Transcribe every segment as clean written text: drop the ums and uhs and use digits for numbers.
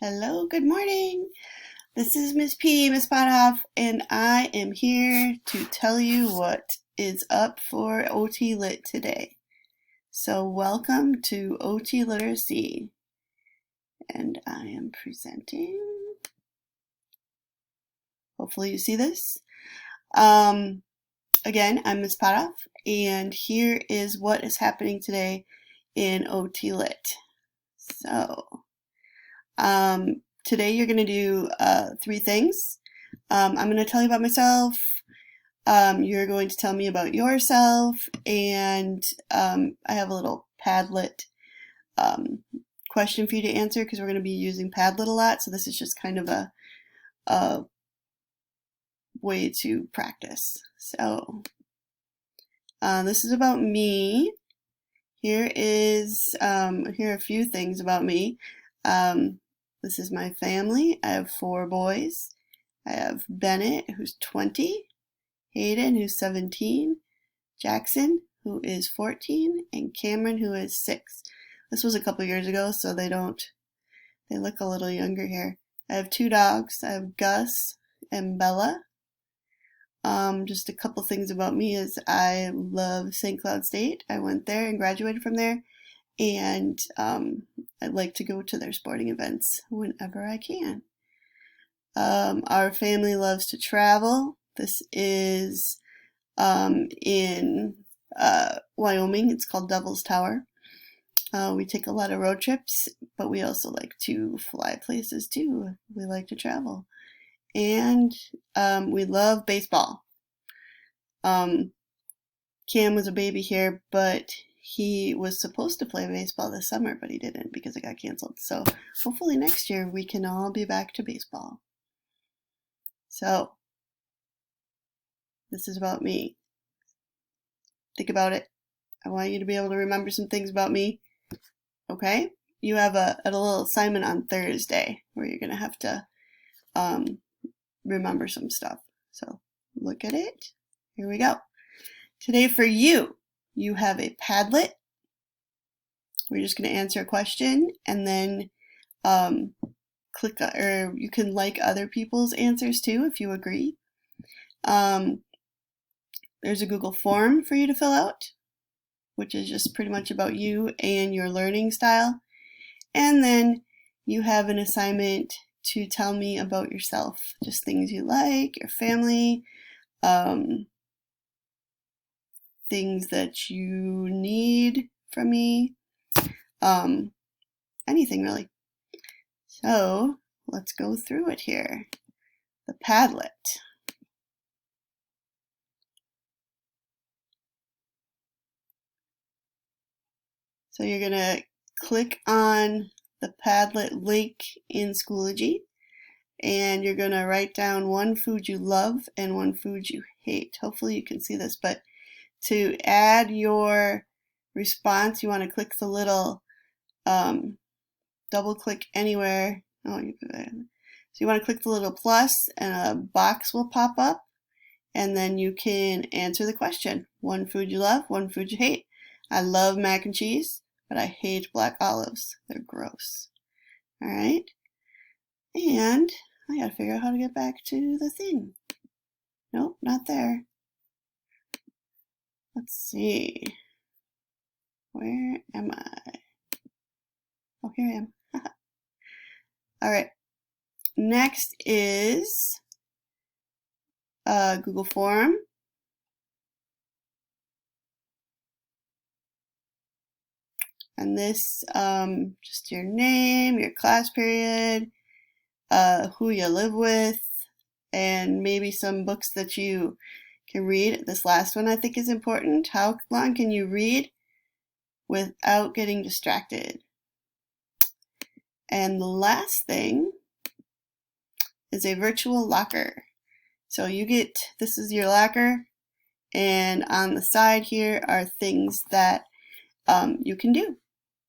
Hello, good morning. This is Miss P, Miss Potoff, and I am here to tell you what is up for OT Lit today. So welcome to OT Literacy, and I am presenting. Hopefully you see this. Again, I'm Miss Potoff, and here is what is happening today in OT Lit. So, today you're going to do 3 things. I'm going to tell you about myself. You're going to tell me about yourself, and I have a little Padlet question for you to answer because we're going to be using Padlet a lot. So this is just kind of a way to practice. So this is about me. Here are a few things about me. This is my family. I have 4 boys. I have Bennett, who's 20, Hayden, who's 17, Jackson, who is 14, and Cameron, who is 6. This was a couple years ago, so they look a little younger here. I have 2 dogs. I have Gus and Bella. Just a couple things about me is I love St. Cloud State. I went there and graduated from there. And I'd like to go to their sporting events whenever I can. Our family loves to travel. This is in Wyoming. It's called Devil's Tower. We take a lot of road trips, but we also like to fly places too. We like to travel. And we love baseball. Cam was a baby here, but he was supposed to play baseball this summer, but he didn't because it got canceled. So hopefully next year we can all be back to baseball. So this is about me. Think about it. I want you to be able to remember some things about me. Okay? You have a little assignment on Thursday where you're going to have to remember some stuff. So look at it. Here we go. Today for you, you have a Padlet. We're just going to answer a question and then click, or you can like other people's answers too if you agree. There's a Google form for you to fill out, which is just pretty much about you and your learning style. And then you have an assignment to tell me about yourself, just things you like, your family, things that you need from me, anything really. So let's go through it here. The Padlet. So you're going to click on the Padlet link in Schoology, and you're going to write down 1 food you love and 1 food you hate. Hopefully you can see this, but to add your response, you want to click the little double click anywhere. So you want to click the little plus and a box will pop up, and then you can answer the question. 1 food you love, 1 food you hate. I love mac and cheese, but I hate black olives. They're gross. All right. And I gotta figure out how to get back to the thing. Nope, not there. Let's see. Where am I? Oh, here I am. All right. Next is Google Form. And this, just your name, your class period, who you live with, and maybe some books that you can read. This last one I think is important. How long can you read without getting distracted? And the last thing is a virtual locker. So this is your locker, and on the side here are things that you can do.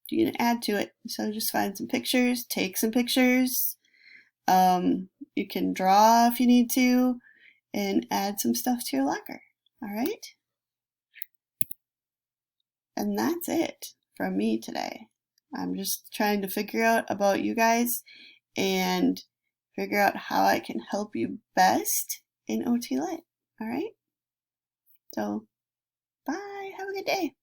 You can add to it. So just find some pictures, take some pictures. You can draw if you need to, and add some stuff to your locker. All right? And that's it from me today. I'm just trying to figure out about you guys and figure out how I can help you best in OT Lit. All right? So, bye. Have a good day.